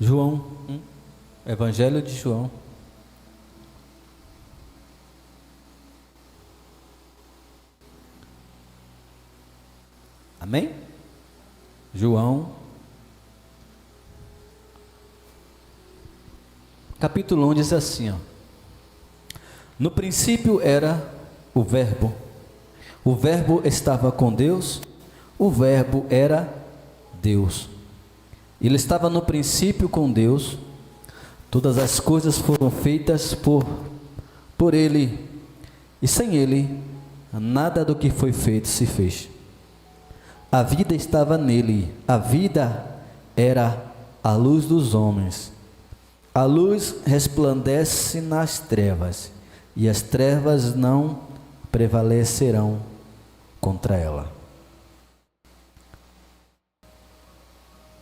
João 1, Evangelho de João. Amém? João, capítulo 1 diz assim, ó: no princípio era o Verbo estava com Deus, o Verbo era Deus. Ele estava no princípio com Deus, todas as coisas foram feitas por Ele, e sem Ele, nada do que foi feito se fez. A vida estava nele, a vida era a luz dos homens. A luz resplandece nas trevas, e as trevas não prevalecerão contra ela.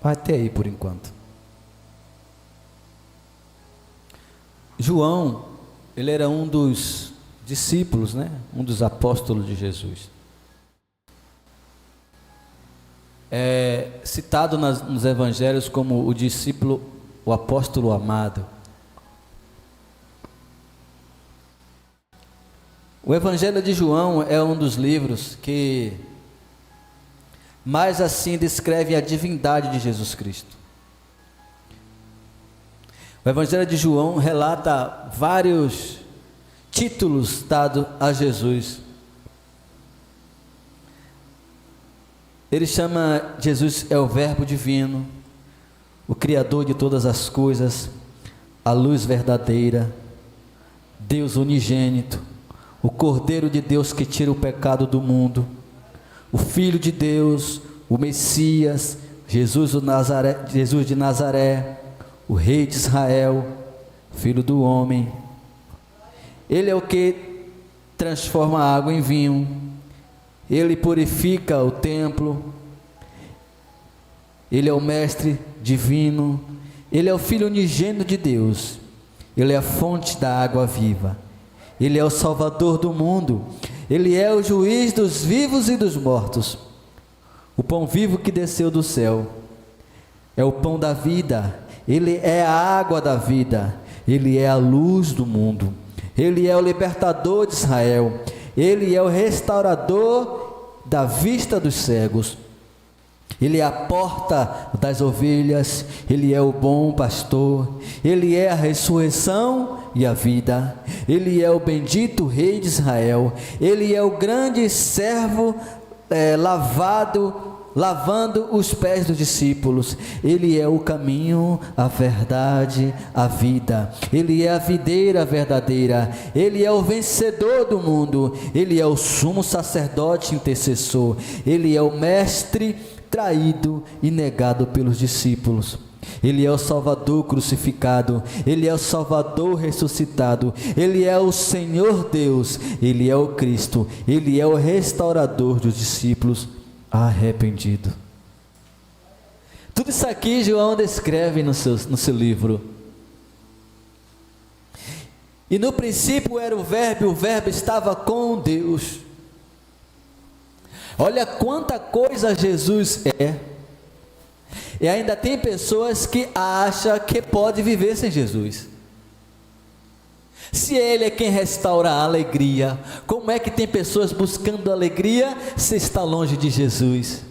Vai até aí por enquanto. João, ele era um dos discípulos, né? Um dos apóstolos de Jesus. É citado nos evangelhos como o discípulo, o apóstolo amado. O Evangelho de João é um dos livros que mais assim descreve a divindade de Jesus Cristo. O Evangelho de João relata vários títulos dados a Jesus. Ele chama Jesus é o Verbo divino, o Criador de todas as coisas, a luz verdadeira, Deus unigênito, o Cordeiro de Deus que tira o pecado do mundo, o Filho de Deus, o Messias, Jesus de Nazaré, o Rei de Israel, Filho do homem. Ele é o que transforma a água em vinho, ele purifica o templo, ele é o mestre divino, ele é o Filho unigênito de Deus, ele é a fonte da água viva, ele é o Salvador do mundo, ele é o juiz dos vivos e dos mortos, o pão vivo que desceu do céu, é o pão da vida, ele é a água da vida, ele é a luz do mundo, ele é o libertador de Israel, ele é o restaurador da vista dos cegos, ele é a porta das ovelhas, ele é o bom pastor, ele é a ressurreição e a vida, ele é o bendito Rei de Israel, ele é o grande servo lavando os pés dos discípulos, ele é o caminho, a verdade, a vida, ele é a videira verdadeira, ele é o vencedor do mundo, ele é o sumo sacerdote intercessor, ele é o mestre traído e negado pelos discípulos, ele é o Salvador crucificado, ele é o Salvador ressuscitado, ele é o Senhor Deus, ele é o Cristo, ele é o restaurador dos discípulos arrependido. Tudo isso aqui João descreve no seu livro. E no princípio era o Verbo estava com Deus. Olha quanta coisa Jesus é. E ainda tem pessoas que acham que pode viver sem Jesus. Se Ele é quem restaura a alegria, como é que tem pessoas buscando alegria se está longe de Jesus?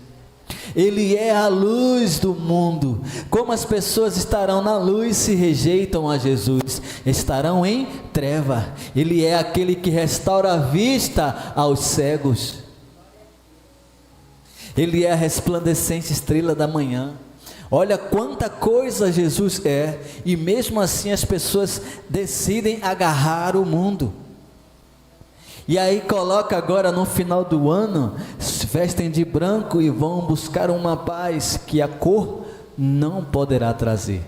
Ele é a luz do mundo. Como as pessoas estarão na luz se rejeitam a Jesus? Estarão em treva. Ele é aquele que restaura a vista aos cegos. Ele é a resplandecente estrela da manhã. Olha quanta coisa Jesus é, e mesmo assim as pessoas decidem agarrar o mundo. E aí coloca agora no final do ano, se vestem de branco e vão buscar uma paz que a cor não poderá trazer.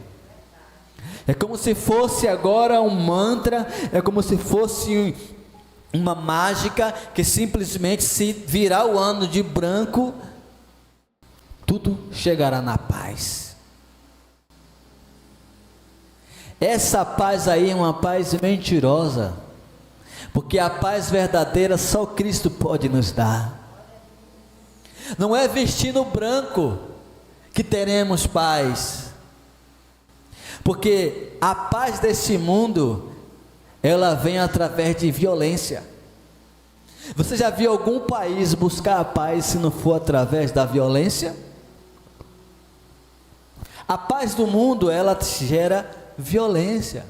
É como se fosse agora um mantra, é como se fosse uma mágica que simplesmente se virar o ano de branco, tudo chegará na paz. Essa paz aí é uma paz mentirosa, porque a paz verdadeira só Cristo pode nos dar. Não é vestindo branco que teremos paz, Porque a paz desse mundo, ela vem através de violência. Você já viu algum país buscar a paz se não for através da violência? A paz do mundo, ela gera violência.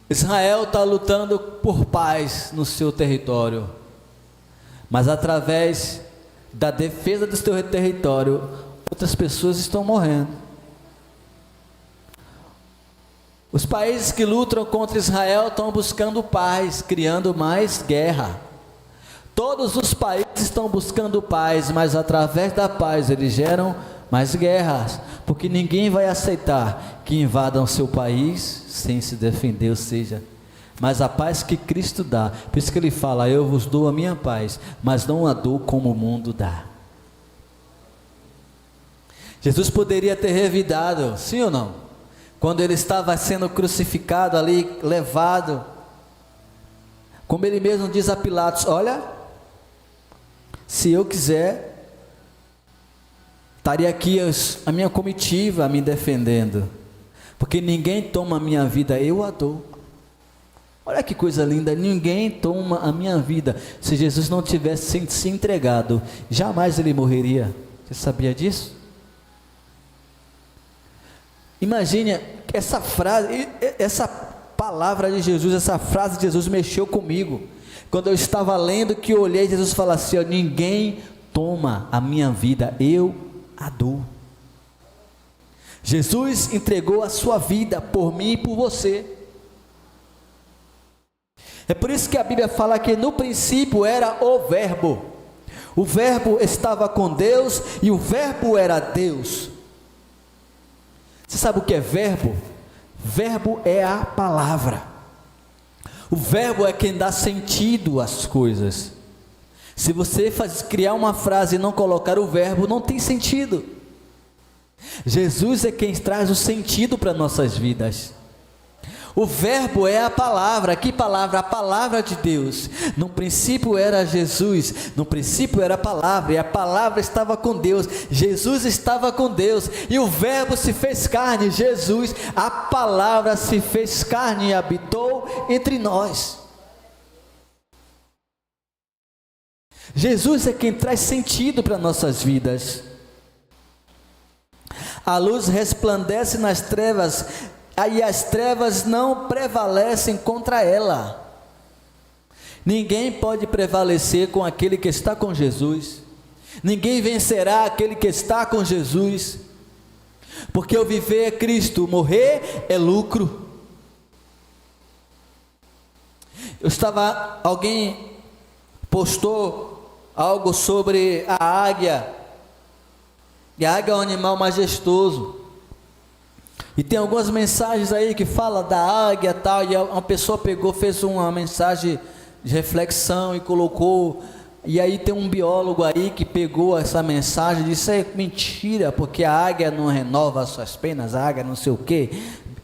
Israel está lutando por paz no seu território, mas através da defesa do seu território, outras pessoas estão morrendo. Os países que lutam contra Israel estão buscando paz, criando mais guerra. Todos os países estão buscando paz, mas através da paz eles geram mais guerras, porque ninguém vai aceitar que invadam seu país sem se defender, ou seja, mas a paz que Cristo dá. Por isso que ele fala: eu vos dou a minha paz, mas não a dou como o mundo dá. Jesus poderia ter revidado, sim ou não? Quando ele estava sendo crucificado ali, levado, como ele mesmo diz a Pilatos: olha, se eu quiser, estaria aqui a minha comitiva me defendendo, porque ninguém toma a minha vida, eu a dou. Olha que coisa linda, ninguém toma a minha vida. Se Jesus não tivesse se entregado, jamais ele morreria. Você sabia disso? Imagine essa frase, essa palavra de Jesus, essa frase de Jesus mexeu comigo. Quando eu estava lendo, que eu olhei, Jesus falou assim: ó, ninguém toma a minha vida, eu a dou. Jesus entregou a sua vida por mim e por você. É por isso que a Bíblia fala que no princípio era o Verbo. O Verbo estava com Deus e o Verbo era Deus. Você sabe o que é verbo? Verbo é a palavra. O verbo é quem dá sentido às coisas. Se você criar uma frase e não colocar o verbo, não tem sentido. Jesus é quem traz o sentido para nossas vidas. O verbo é a palavra. Que palavra? A palavra de Deus. No princípio era Jesus, no princípio era a palavra, e a palavra estava com Deus, Jesus estava com Deus, e o verbo se fez carne, Jesus, a palavra se fez carne e habitou entre nós. Jesus é quem traz sentido para nossas vidas. A luz resplandece nas trevas, e as trevas não prevalecem contra ela. Ninguém pode prevalecer com aquele que está com Jesus. Ninguém vencerá aquele que está com Jesus. Porque o viver é Cristo, o morrer é lucro. Alguém postou algo sobre a águia. E a águia é um animal majestoso. E tem algumas mensagens aí que fala da águia e tal, e uma pessoa fez uma mensagem de reflexão e colocou, e aí tem um biólogo aí que pegou essa mensagem e disse: é mentira, porque a águia não renova as suas penas, a águia não sei o quê.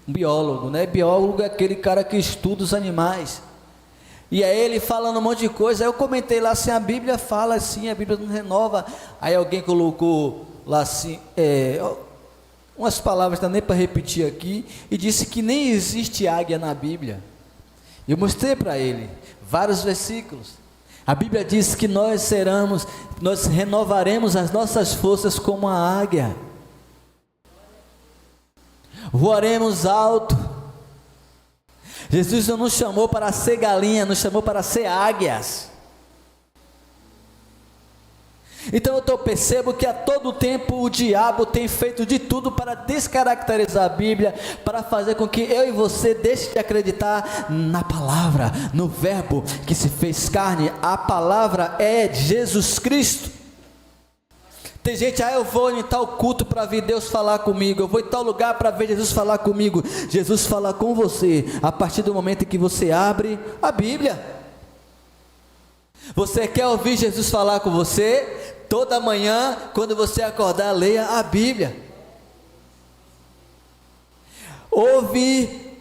Um biólogo, né? Biólogo é aquele cara que estuda os animais. E aí ele falando um monte de coisa, aí eu comentei lá assim: a Bíblia fala assim, a Bíblia não renova. Aí alguém colocou lá assim, umas palavras, não dá nem para repetir aqui, e disse que nem existe águia na Bíblia. Eu mostrei para ele vários versículos. A Bíblia diz que nós renovaremos as nossas forças como a águia, voaremos alto. Jesus não nos chamou para ser galinha, nos chamou para ser águias. Então eu percebo que a todo tempo o diabo tem feito de tudo para descaracterizar a Bíblia, para fazer com que eu e você deixe de acreditar na palavra, no verbo que se fez carne. A palavra é Jesus Cristo. Tem gente: eu vou em tal culto para ver Deus falar comigo, eu vou em tal lugar para ver Jesus falar comigo. Jesus fala com você a partir do momento em que você abre a Bíblia. Você quer ouvir Jesus falar com você? Toda manhã, quando você acordar, leia a Bíblia. Ouvir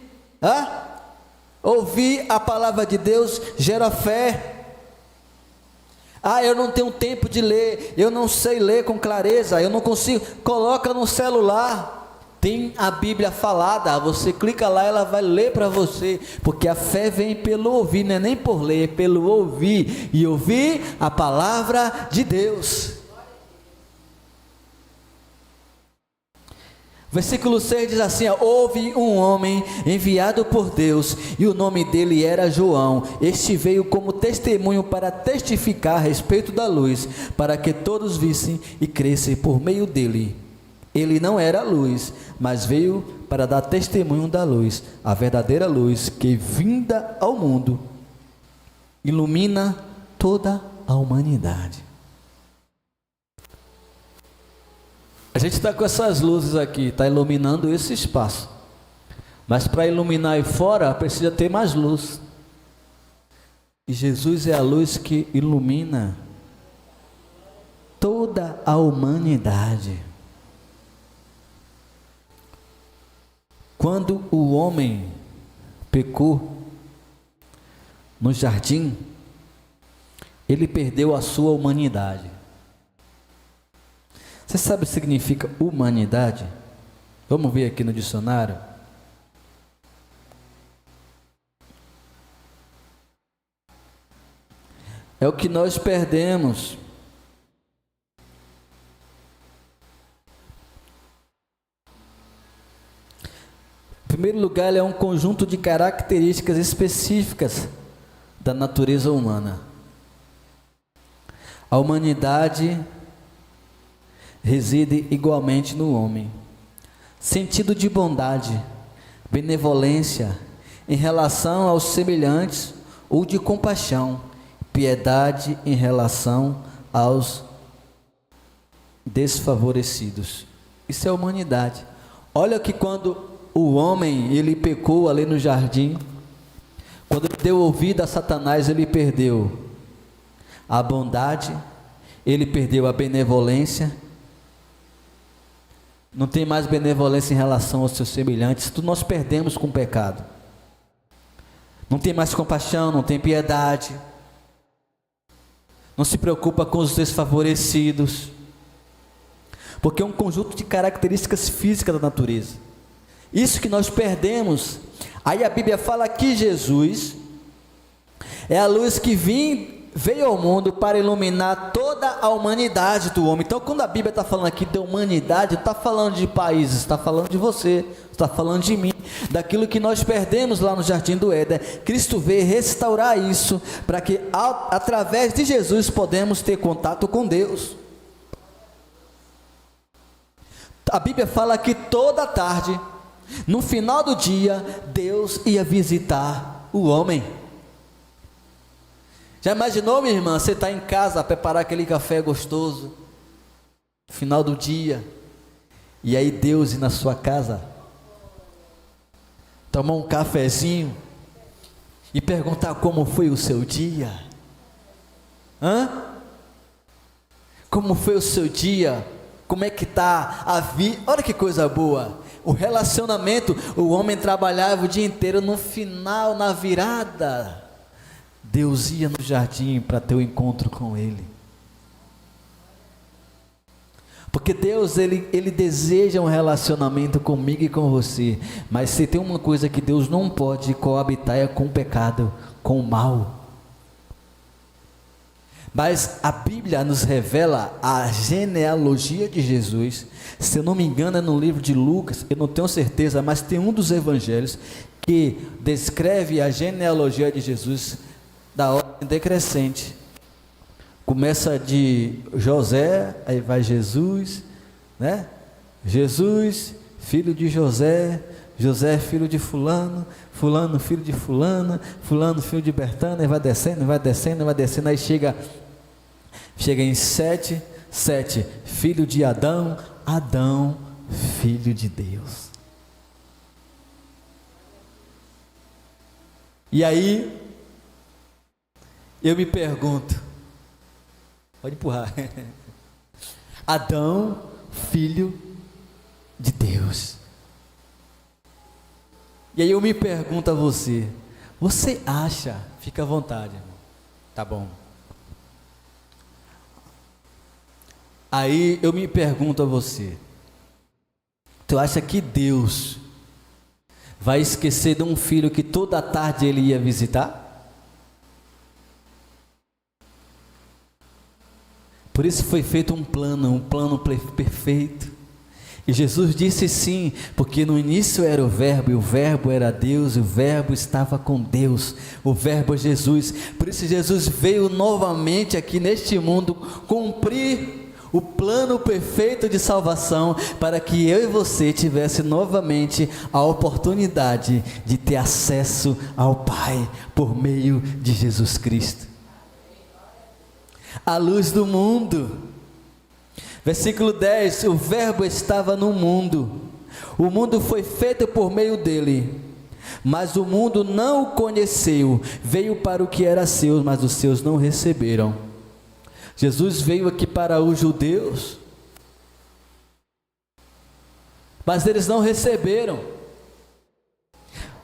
a palavra de Deus gera fé. Ah, eu não tenho tempo de ler, eu não sei ler com clareza, eu não consigo. Coloca no celular, tem a Bíblia falada, você clica lá, ela vai ler para você, porque a fé vem pelo ouvir, não é nem por ler, é pelo ouvir, e ouvir a palavra de Deus. Versículo 6 diz assim: houve um homem enviado por Deus, e o nome dele era João. Este veio como testemunho para testificar a respeito da luz, para que todos vissem e crescem por meio dele. Ele não era a luz, mas veio para dar testemunho da luz, a verdadeira luz que, vinda ao mundo, ilumina toda a humanidade. A gente está com essas luzes aqui, está iluminando esse espaço, mas para iluminar aí fora precisa ter mais luz, e Jesus é a luz que ilumina toda a humanidade. Quando o homem pecou no jardim, ele perdeu a sua humanidade. Você sabe o que significa humanidade? Vamos ver aqui no dicionário. É o que nós perdemos. Em primeiro lugar, ele é um conjunto de características específicas da natureza humana. A humanidade reside igualmente no homem. Sentido de bondade, benevolência em relação aos semelhantes ou de compaixão, piedade em relação aos desfavorecidos. Isso é humanidade. Olha que quando o homem, ele pecou ali no jardim, quando ele deu ouvido a Satanás, ele perdeu a bondade, ele perdeu a benevolência. Não tem mais benevolência em relação aos seus semelhantes. Tudo nós perdemos com o pecado. Não tem mais compaixão, não tem piedade. Não se preocupa com os desfavorecidos. Porque é um conjunto de características físicas da natureza. Isso que nós perdemos. Aí a Bíblia fala que Jesus é a luz que veio ao mundo para iluminar toda a humanidade do homem. Então, quando a Bíblia está falando aqui de humanidade, não está falando de países, está falando de você, está falando de mim, daquilo que nós perdemos lá no Jardim do Éden. Cristo veio restaurar isso, para que através de Jesus podemos ter contato com Deus. A Bíblia fala que toda tarde, no final do dia, Deus ia visitar o homem. Já imaginou, minha irmã, você está em casa a preparar aquele café gostoso, no final do dia, e aí Deus ir na sua casa, tomar um cafezinho, e perguntar como foi o seu dia? Como foi o seu dia? Como é que está a vida? Olha que coisa boa, o relacionamento. O homem trabalhava o dia inteiro, no final, na virada, Deus ia no jardim para ter o encontro com ele. Porque Deus, ele deseja um relacionamento comigo e com você. Mas se tem uma coisa que Deus não pode coabitar, é com o pecado, com o mal. Mas a Bíblia nos revela a genealogia de Jesus. Se eu não me engano é no livro de Lucas, eu não tenho certeza, mas tem um dos evangelhos que descreve a genealogia de Jesus da ordem decrescente. Começa de José, aí vai Jesus, né? Jesus, filho de José, José filho de fulano, fulano filho de fulana, fulano filho de Bertana, e vai descendo, vai descendo, vai descendo, aí chega em sete, filho de Adão, Adão, filho de Deus. E aí, eu me pergunto, pode empurrar, Adão, filho de Deus. E aí eu me pergunto a você acha, fica à vontade, irmão, tá bom, Aí eu me pergunto a você, tu acha que Deus vai esquecer de um filho que toda tarde ele ia visitar? Por isso foi feito um plano perfeito. E Jesus disse sim, porque no início era o Verbo, e o Verbo era Deus, e o Verbo estava com Deus, o Verbo é Jesus. Por isso Jesus veio novamente aqui neste mundo cumprir o plano perfeito de salvação, para que eu e você tivesse novamente a oportunidade de ter acesso ao Pai por meio de Jesus Cristo. A luz do mundo. Versículo 10, o Verbo estava no mundo, o mundo foi feito por meio dele, mas o mundo não o conheceu, veio para o que era seu, mas os seus não receberam. Jesus veio aqui para os judeus, mas eles não receberam.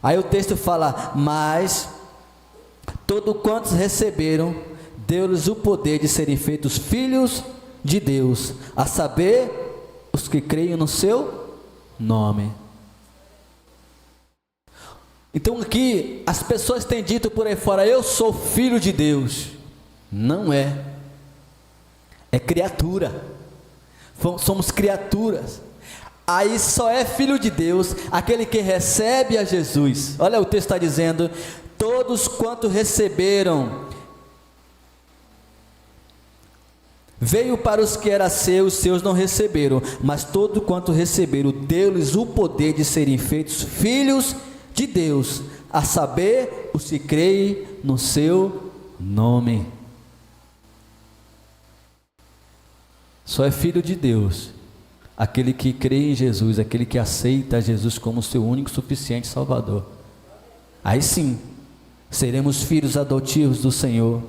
Aí o texto fala, mas todos quantos receberam, deu-lhes o poder de serem feitos filhos de Deus, a saber, os que creem no seu nome. Então aqui, as pessoas têm dito por aí fora, eu sou filho de Deus. Não é. É criatura. Somos criaturas. Aí só é filho de Deus aquele que recebe a Jesus. Olha, o texto está dizendo, todos quanto receberam, veio para os que era seus, os seus não receberam, mas todo quanto receberam, deu-lhes o poder de serem feitos filhos de Deus, a saber, os que creem no seu nome. Só é filho de Deus aquele que crê em Jesus, aquele que aceita Jesus como seu único e suficiente Salvador. Aí sim, seremos filhos adotivos do Senhor,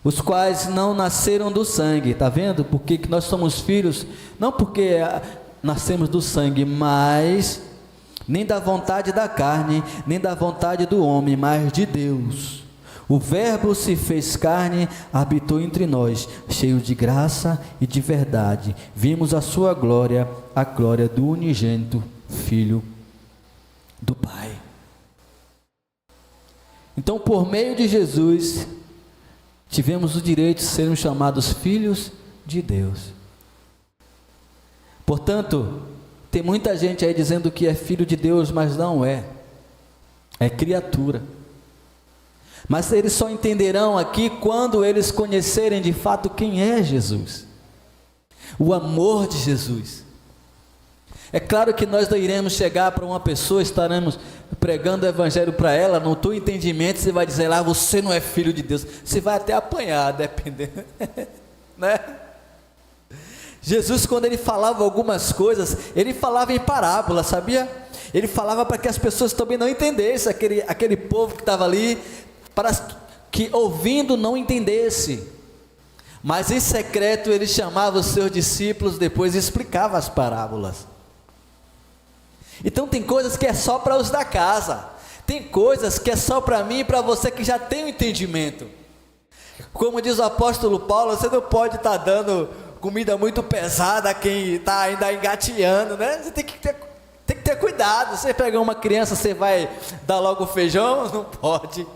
os quais não nasceram do sangue. Está vendo? Porque que nós somos filhos, não porque nascemos do sangue, mas nem da vontade da carne, nem da vontade do homem, mas de Deus. O Verbo se fez carne, habitou entre nós, cheio de graça e de verdade. Vimos a sua glória, a glória do unigênito Filho do Pai. Então, por meio de Jesus, tivemos o direito de sermos chamados filhos de Deus. Portanto, tem muita gente aí dizendo que é filho de Deus, mas não é. É criatura. Mas eles só entenderão aqui quando eles conhecerem de fato quem é Jesus. O amor de Jesus. É claro que nós não iremos chegar para uma pessoa, estaremos pregando o evangelho para ela, no teu entendimento você vai dizer lá, você não é filho de Deus, você vai até apanhar, dependendo, né? Jesus, quando ele falava algumas coisas, ele falava em parábola, sabia? Ele falava para que as pessoas também não entendessem, aquele povo que estava ali, para que ouvindo não entendesse, mas em secreto ele chamava os seus discípulos depois e explicava as parábolas. Então tem coisas que é só para os da casa, tem coisas que é só para mim e para você que já tem o entendimento. Como diz o apóstolo Paulo, você não pode estar dando comida muito pesada a quem está ainda engateando, né? Você tem que ter cuidado. Você pegar uma criança, você vai dar logo feijão? Não pode.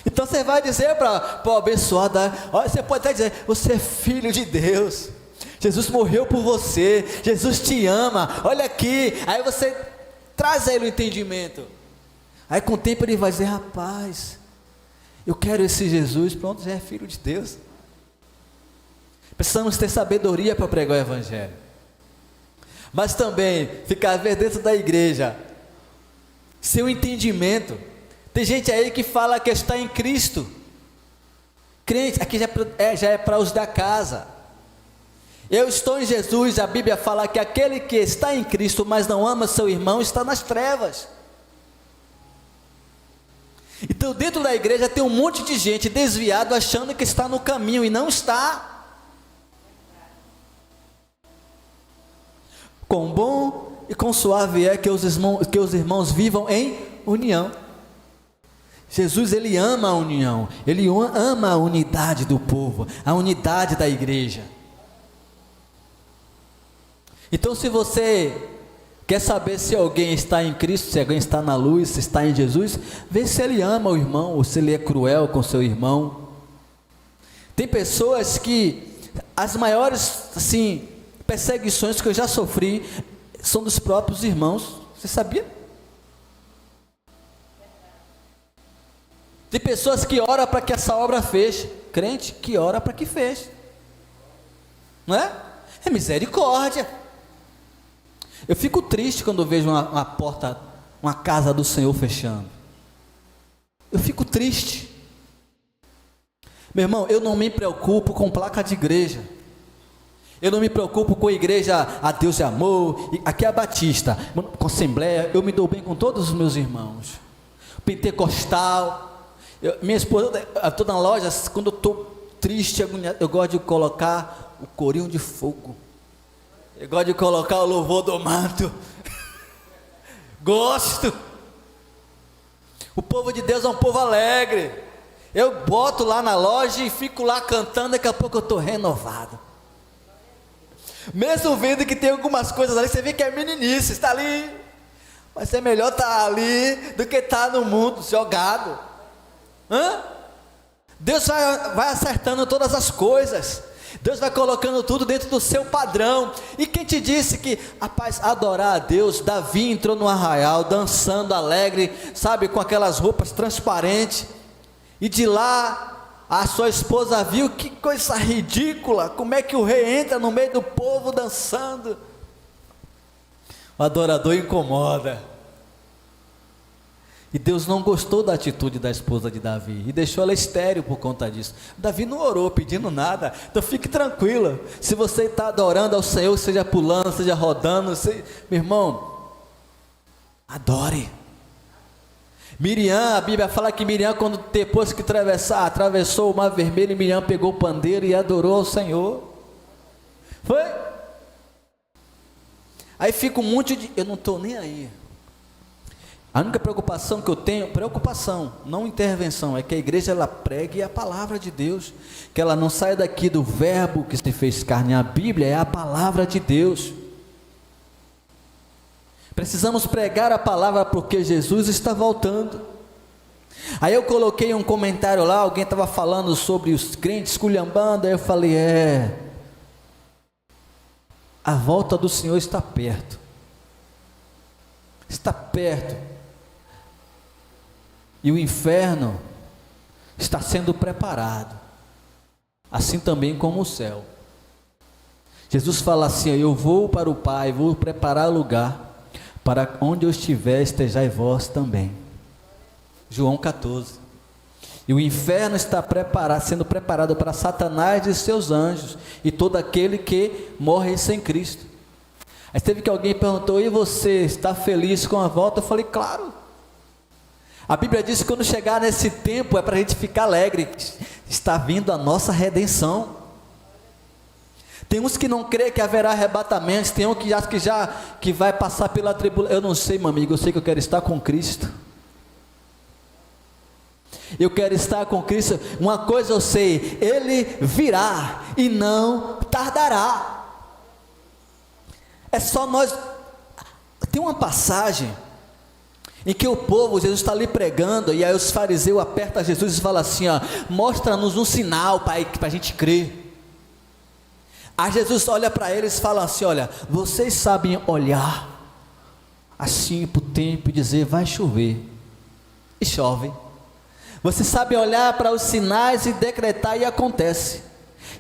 Então você vai dizer para o abençoado, olha, você pode até dizer, você é filho de Deus, Jesus morreu por você, Jesus te ama, olha aqui. Aí você traz a ele o entendimento, aí com o tempo ele vai dizer, rapaz, eu quero esse Jesus, pronto, já é filho de Deus. Precisamos ter sabedoria para pregar o evangelho, mas também ficar dentro da igreja, seu entendimento. Tem gente aí que fala que está em Cristo, crente, aqui já é para os da casa. Eu estou em Jesus, a Bíblia fala que aquele que está em Cristo, mas não ama seu irmão, está nas trevas. Então dentro da igreja tem um monte de gente desviado, achando que está no caminho, e não está. Quão bom e quão suave é que os irmãos vivam em união. Jesus, ele ama a união, ele ama a unidade do povo, a unidade da igreja. Então, se você quer saber se alguém está em Cristo, se alguém está na luz, se está em Jesus, vê se ele ama o irmão, ou se ele é cruel com seu irmão. Tem pessoas que as maiores, assim, perseguições que eu já sofri são dos próprios irmãos. Você sabia? Tem pessoas que oram para que essa obra feche. Crente que ora para que feche. Não é? É misericórdia. Eu fico triste quando eu vejo uma porta, uma casa do Senhor fechando. Eu fico triste. Meu irmão, eu não me preocupo com placa de igreja. Eu não me preocupo com a igreja A Deus é Amor. Aqui é a Batista, com Assembleia. Eu me dou bem com todos os meus irmãos. Pentecostal. Minha esposa, eu estou na loja, quando eu estou triste, eu gosto de colocar o corinho de fogo. Eu gosto de colocar o louvor do manto. Gosto. O povo de Deus é um povo alegre. Eu boto lá na loja e fico lá cantando, daqui a pouco eu estou renovado. Mesmo vendo que tem algumas coisas ali, você vê que é meninice, está ali. Mas é melhor estar ali do que estar no mundo jogado. Deus vai acertando todas as coisas. Deus vai colocando tudo dentro do seu padrão. E quem te disse que, rapaz, adorar a Deus? Davi entrou no arraial, dançando alegre, sabe, com aquelas roupas transparentes. E de lá, a sua esposa viu, que coisa ridícula, como é que o rei entra no meio do povo dançando? O adorador incomoda. E Deus não gostou da atitude da esposa de Davi, e deixou ela estéril por conta disso. Davi não orou pedindo nada, então fique tranquila. Se você está adorando ao Senhor, seja pulando, seja rodando, meu irmão, adore. Miriam, a Bíblia fala que Miriam, quando depois que atravessou o mar vermelho, Miriam pegou o pandeiro e adorou ao Senhor. Foi? Aí fica um monte de, eu não estou nem aí. A única preocupação que eu tenho, preocupação, não intervenção, é que a igreja ela pregue a palavra de Deus, que ela não saia daqui do verbo que se fez carne. A Bíblia é a palavra de Deus. Precisamos pregar a palavra porque Jesus está voltando. Aí eu coloquei um comentário lá, alguém estava falando sobre os crentes esculhambando, aí eu falei, a volta do Senhor está perto. Está perto. E o inferno está sendo preparado, assim também como o céu. Jesus fala assim, eu vou para o Pai, vou preparar lugar, para onde eu estiver, estejai vós também. João 14. E o inferno está sendo preparado para Satanás e seus anjos, e todo aquele que morre sem Cristo. Aí teve que alguém perguntou, e você está feliz com a volta? Eu falei, claro. A Bíblia diz que quando chegar nesse tempo, é para a gente ficar alegre, está vindo a nossa redenção. Tem uns que não creem que haverá arrebatamentos, tem uns que que vai passar pela tribulação. Eu não sei, meu amigo, eu sei que eu quero estar com Cristo. Eu quero estar com Cristo. Uma coisa eu sei, Ele virá e não tardará. É só nós. Tem uma passagem em que o povo, Jesus está ali pregando, e aí os fariseus apertam Jesus e falam assim, mostra-nos um sinal para a gente crer. Aí Jesus olha para eles e fala assim, olha, vocês sabem olhar assim para o tempo e dizer, vai chover, e chove. Vocês sabem olhar para os sinais e decretar e acontece.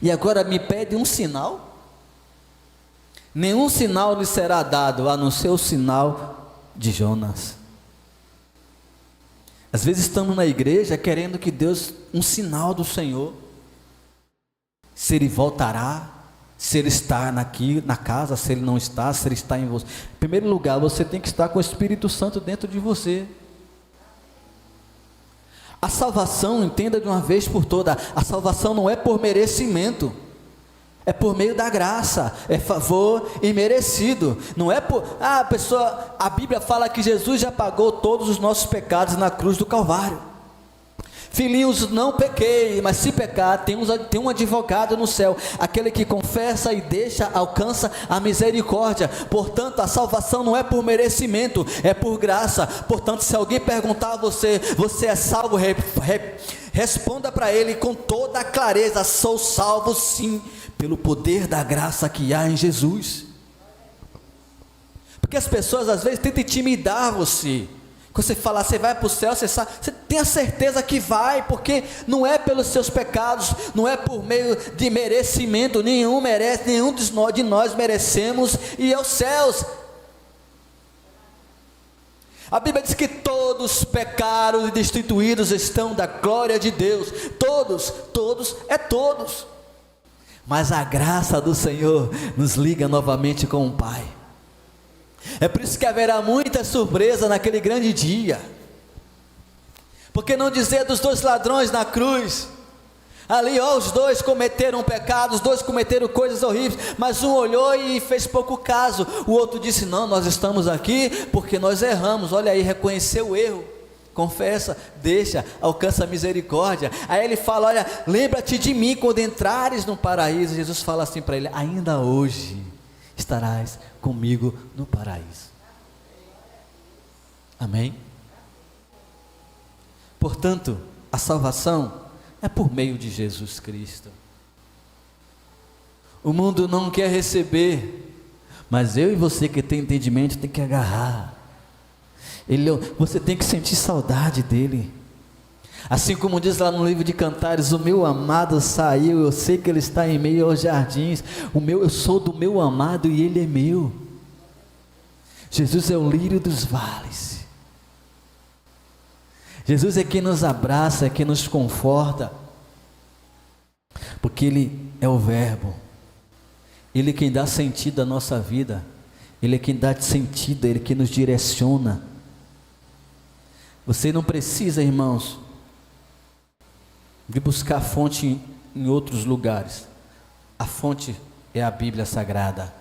E agora me pede um sinal? Nenhum sinal lhe será dado, a não ser o sinal de Jonas. Às vezes estamos na igreja querendo que Deus, um sinal do Senhor, se Ele voltará, se Ele está aqui na casa, se Ele não está, se Ele está em você. Em primeiro lugar, você tem que estar com o Espírito Santo dentro de você. A salvação, entenda de uma vez por todas, a salvação não é por merecimento, é por meio da graça, é favor imerecido, não é por, a Bíblia fala que Jesus já pagou todos os nossos pecados na cruz do Calvário, Filhinhos, não pequei, mas se pecar, tem um advogado no céu. Aquele que confessa e deixa, alcança a misericórdia. Portanto, a salvação não é por merecimento, é por graça. Portanto, se alguém perguntar a você, você é salvo? Responda para ele com toda a clareza: sou salvo sim, pelo poder da graça que há em Jesus. Porque as pessoas às vezes tentam intimidar você. Quando você fala, você vai para o céu, você tem a certeza que vai, porque não é pelos seus pecados, não é por meio de merecimento, nenhum de nós merecemos ir aos céus. A Bíblia diz que todos pecaram e destituídos estão da glória de Deus. Todos, todos. Mas a graça do Senhor nos liga novamente com o Pai. É por isso que haverá muita surpresa naquele grande dia. Porque não dizer dos dois ladrões na cruz, ali os dois cometeram pecados, os dois cometeram coisas horríveis, mas um olhou e fez pouco caso, o outro disse: não, nós estamos aqui porque nós erramos. Olha aí, reconheceu o erro, confessa, deixa, alcança a misericórdia. Aí ele fala: olha, lembra-te de mim quando entrares no paraíso. Jesus fala assim para ele: ainda hoje estarás comigo no paraíso. Amém? Portanto, a salvação é por meio de Jesus Cristo. O mundo não quer receber, mas eu e você que tem entendimento tem que agarrar. Você tem que sentir saudade dele. Assim como diz lá no livro de Cantares: o meu amado saiu, eu sei que ele está em meio aos jardins. Eu sou do meu amado e ele é meu. Jesus é o lírio dos vales. Jesus é quem nos abraça, é quem nos conforta, porque ele é o Verbo. Ele é quem dá sentido à nossa vida. Ele é quem dá sentido, ele é quem nos direciona. Você não precisa, irmãos, de buscar fonte em outros lugares. A fonte é a Bíblia Sagrada.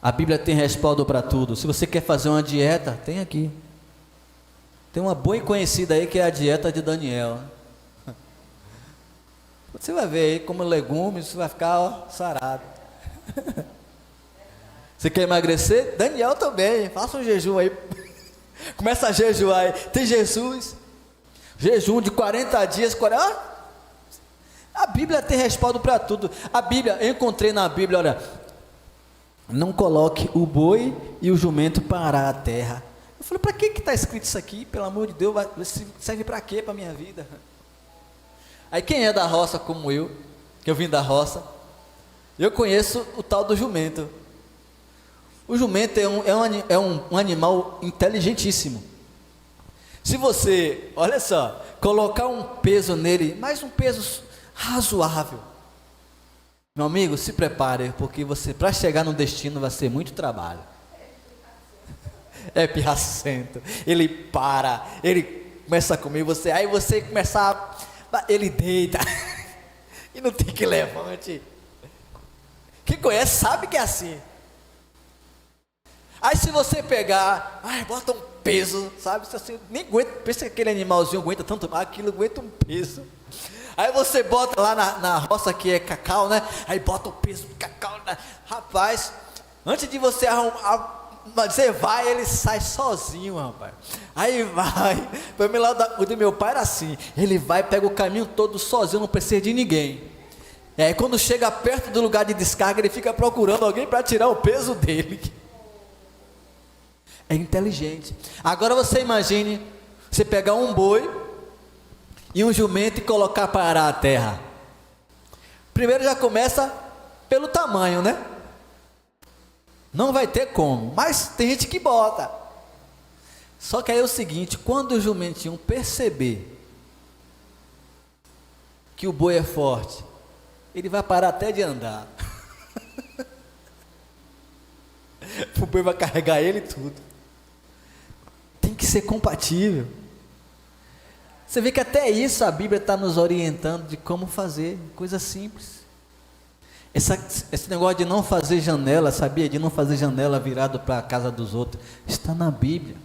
A Bíblia tem respaldo para tudo. Se você quer fazer uma dieta, tem aqui. Tem uma boa e conhecida aí que é a dieta de Daniel. Você vai ver aí como legumes, você vai ficar sarado. Você quer emagrecer? Daniel também, faça um jejum aí. Começa a jejuar aí. Tem Jesus, jejum de 40 dias, a Bíblia tem respaldo para tudo. A Bíblia, eu encontrei na Bíblia, olha, não coloque o boi e o jumento para arar a terra. Eu falei: para que está escrito isso aqui? Pelo amor de Deus, serve para quê para a minha vida? Aí quem é da roça como eu, que eu vim da roça, eu conheço o tal do jumento. O jumento é um animal inteligentíssimo. Se você, olha só, colocar um peso nele, mais um peso razoável, meu amigo, se prepare, porque você, para chegar no destino, vai ser muito trabalho. É pirracento, ele para, ele começa a comer você, aí você começa ele deita, e não tem que levante. Quem conhece sabe que é assim. Aí se você pegar, bota um peso, sabe, você nem aguenta, pensa que aquele animalzinho aguenta tanto, aquilo aguenta um peso. Aí você bota lá na roça que é cacau, né? Aí bota o peso do cacau, né? Rapaz, antes de você arrumar, você vai, ele sai sozinho, rapaz. Aí vai, para mim lá o do meu pai era assim, ele vai, pega o caminho todo sozinho, não precisa de ninguém. E aí quando chega perto do lugar de descarga, ele fica procurando alguém para tirar o peso dele. É inteligente. Agora você imagine, você pegar um boi e um jumento e colocar para arar a terra. Primeiro já começa pelo tamanho, né? Não vai ter como, mas tem gente que bota. Só que aí é o seguinte: quando o jumentinho perceber que o boi é forte, ele vai parar até de andar. O boi vai carregar ele e tudo. Tem que ser compatível. Você vê que até isso a Bíblia está nos orientando de como fazer, coisa simples. Esse negócio de não fazer janela, sabia? De não fazer janela virado para a casa dos outros, está na Bíblia.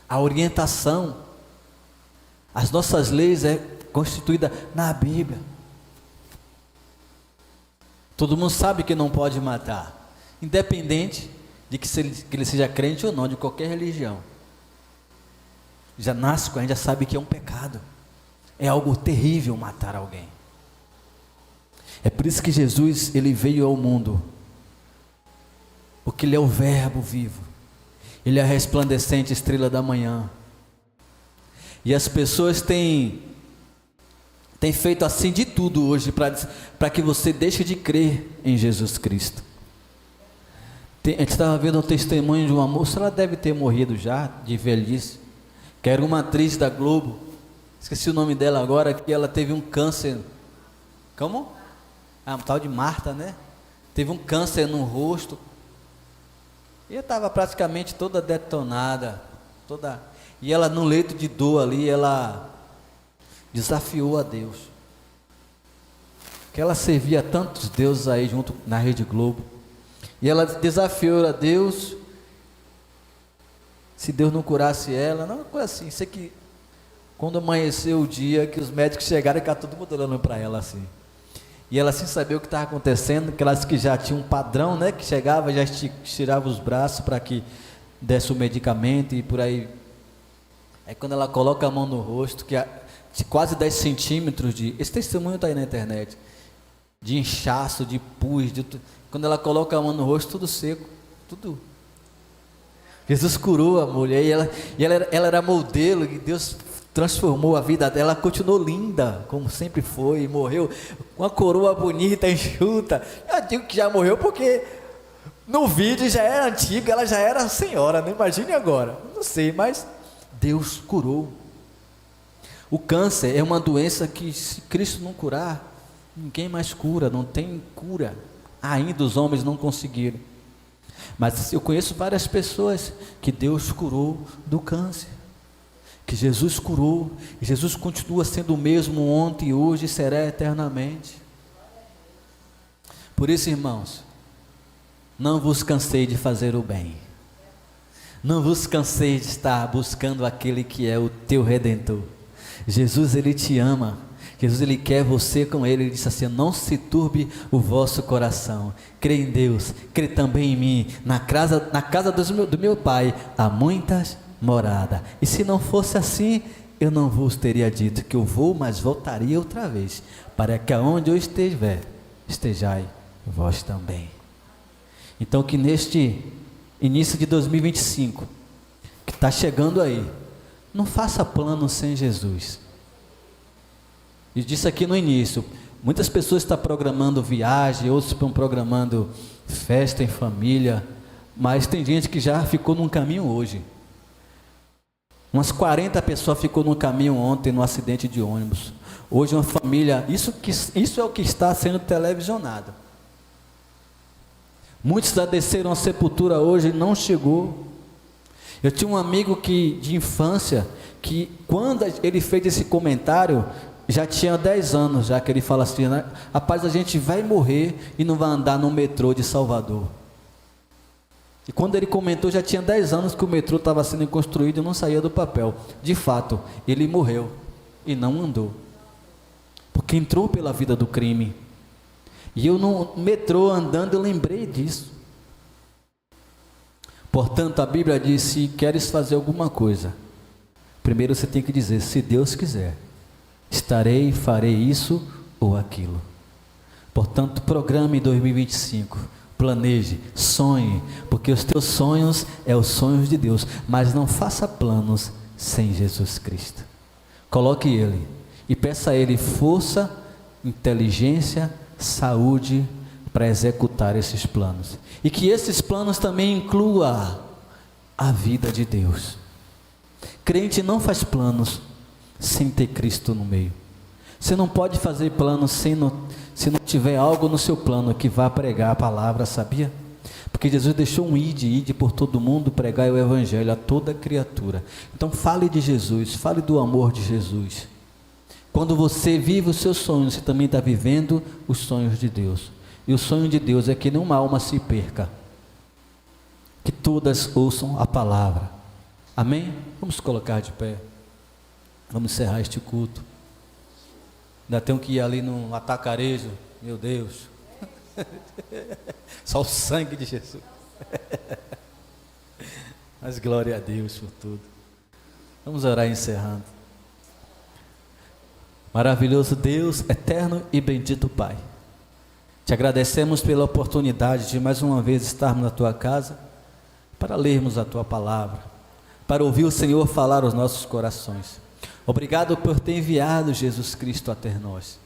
A orientação. As nossas leis é constituída na Bíblia. Todo mundo sabe que não pode matar, independente de que ele seja crente ou não, de qualquer religião. Já nasce com a gente, já sabe que é um pecado. É algo terrível matar alguém. É por isso que Jesus, ele veio ao mundo, porque ele é o verbo vivo, ele é a resplandecente estrela da manhã. E as pessoas têm feito assim de tudo hoje para que você deixe de crer em Jesus Cristo. A gente estava vendo um testemunho de uma moça, ela deve ter morrido já, de velhice, que era uma atriz da Globo, esqueci o nome dela agora, que ela teve um câncer. Como? Um tal de Marta, né? Teve um câncer no rosto, e estava praticamente toda detonada, e ela no leito de dor ali, ela desafiou a Deus, que ela servia a tantos deuses aí junto na Rede Globo, e ela desafiou a Deus, se Deus não curasse ela, não, coisa assim, sei que quando amanheceu o dia, que os médicos chegaram e ficaram todo mundo olhando para ela assim, e ela sem saber o que estava acontecendo, aquelas que já tinham um padrão, né, que chegava, já estirava os braços para que desse o medicamento e por aí. Aí quando ela coloca a mão no rosto, que de quase 10 centímetros esse testemunho está aí na internet, de inchaço, de pus, quando ela coloca a mão no rosto, tudo seco, tudo. Jesus curou a mulher, e ela era modelo, e Deus transformou a vida dela, ela continuou linda, como sempre foi, morreu com uma coroa bonita, enxuta. Eu digo que já morreu porque no vídeo já era antigo, ela já era senhora, não imagine agora, não sei, mas Deus curou. O câncer é uma doença que, se Cristo não curar, ninguém mais cura, não tem cura, ainda os homens não conseguiram. Mas eu conheço várias pessoas que Deus curou do câncer, que Jesus curou, e Jesus continua sendo o mesmo ontem, hoje e será eternamente. Por isso, irmãos, não vos cansei de fazer o bem, não vos cansei de estar buscando aquele que é o teu Redentor. Jesus, ele te ama, Jesus, ele quer você com ele. Ele disse assim: não se turbe o vosso coração, crê em Deus, crê também em mim. Na casa do meu Pai há muitas moradas, e se não fosse assim, eu não vos teria dito que eu vou, mas voltaria outra vez, para que aonde eu estiver, estejai vós também. Então, que neste início de 2025, que está chegando aí, não faça plano sem Jesus. E disse aqui no início, muitas pessoas estão programando viagem, outros estão programando festa em família, mas tem gente que já ficou num caminho hoje. Umas 40 pessoas ficou no caminho ontem, no acidente de ônibus. Hoje uma família, isso é o que está sendo televisionado. Muitos já desceram a sepultura hoje e não chegou. Eu tinha um amigo de infância, que quando ele fez esse comentário, já tinha 10 anos, já que ele fala assim, né? Rapaz, a gente vai morrer e não vai andar no metrô de Salvador. E quando ele comentou, já tinha 10 anos que o metrô estava sendo construído e não saía do papel. De fato, ele morreu e não andou, porque entrou pela vida do crime. E eu no metrô andando, eu lembrei disso. Portanto, a Bíblia diz: se queres fazer alguma coisa, primeiro você tem que dizer: se Deus quiser, estarei e farei isso ou aquilo. Portanto, programe 2025, planeje, sonhe, porque os teus sonhos é os sonhos de Deus, mas não faça planos sem Jesus Cristo. Coloque Ele e peça a Ele força, inteligência, saúde para executar esses planos, e que esses planos também incluam a vida de Deus. Crente não faz planos sem ter Cristo no meio. Você não pode fazer planos se não tiver algo no seu plano que vá pregar a palavra, sabia? Porque Jesus deixou um ide por todo mundo, pregar o evangelho a toda criatura. Então fale de Jesus, fale do amor de Jesus. Quando você vive os seus sonhos, você também está vivendo os sonhos de Deus. E o sonho de Deus é que nenhuma alma se perca, que todas ouçam a palavra. Amém? Vamos colocar de pé. Vamos encerrar este culto. Ainda tenho que ir ali no atacarejo. Meu Deus. Só o sangue de Jesus. Mas glória a Deus por tudo. Vamos orar encerrando. Maravilhoso Deus, eterno e bendito Pai. Te agradecemos pela oportunidade de mais uma vez estarmos na Tua casa, para lermos a Tua palavra, para ouvir o Senhor falar aos nossos corações. Obrigado por ter enviado Jesus Cristo até nós.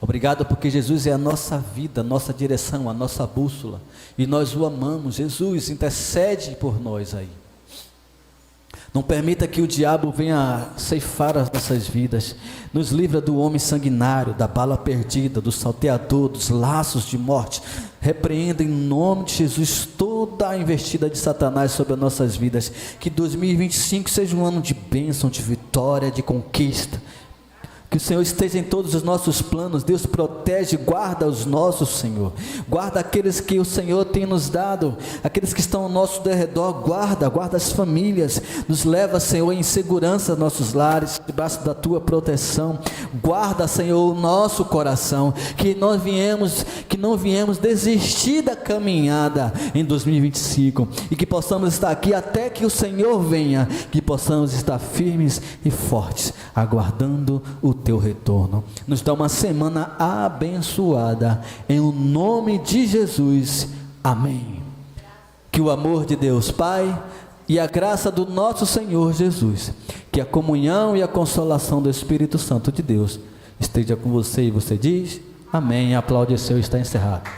Obrigado porque Jesus é a nossa vida, a nossa direção, a nossa bússola. E nós o amamos. Jesus, intercede por nós aí. Não permita que o diabo venha ceifar as nossas vidas. Nos livra do homem sanguinário, da bala perdida, do salteador, dos laços de morte. Repreenda em nome de Jesus toda a investida de Satanás sobre as nossas vidas. Que 2025 seja um ano de bênção, de vitória, de conquista. Que o Senhor esteja em todos os nossos planos. Deus protege, guarda os nossos, Senhor. Guarda aqueles que o Senhor tem nos dado, aqueles que estão ao nosso derredor. Guarda as famílias. Nos leva, Senhor, em segurança aos nossos lares, debaixo da Tua proteção. Guarda, Senhor, o nosso coração. Que não viemos desistir da caminhada em 2025. E que possamos estar aqui até que o Senhor venha. Que possamos estar firmes e fortes, aguardando o Teu retorno. Nos dá uma semana abençoada, em o nome de Jesus, amém. Que o amor de Deus Pai e a graça do nosso Senhor Jesus, que a comunhão e a consolação do Espírito Santo de Deus esteja com você, e você diz amém. Aplaude o Senhor, está encerrado.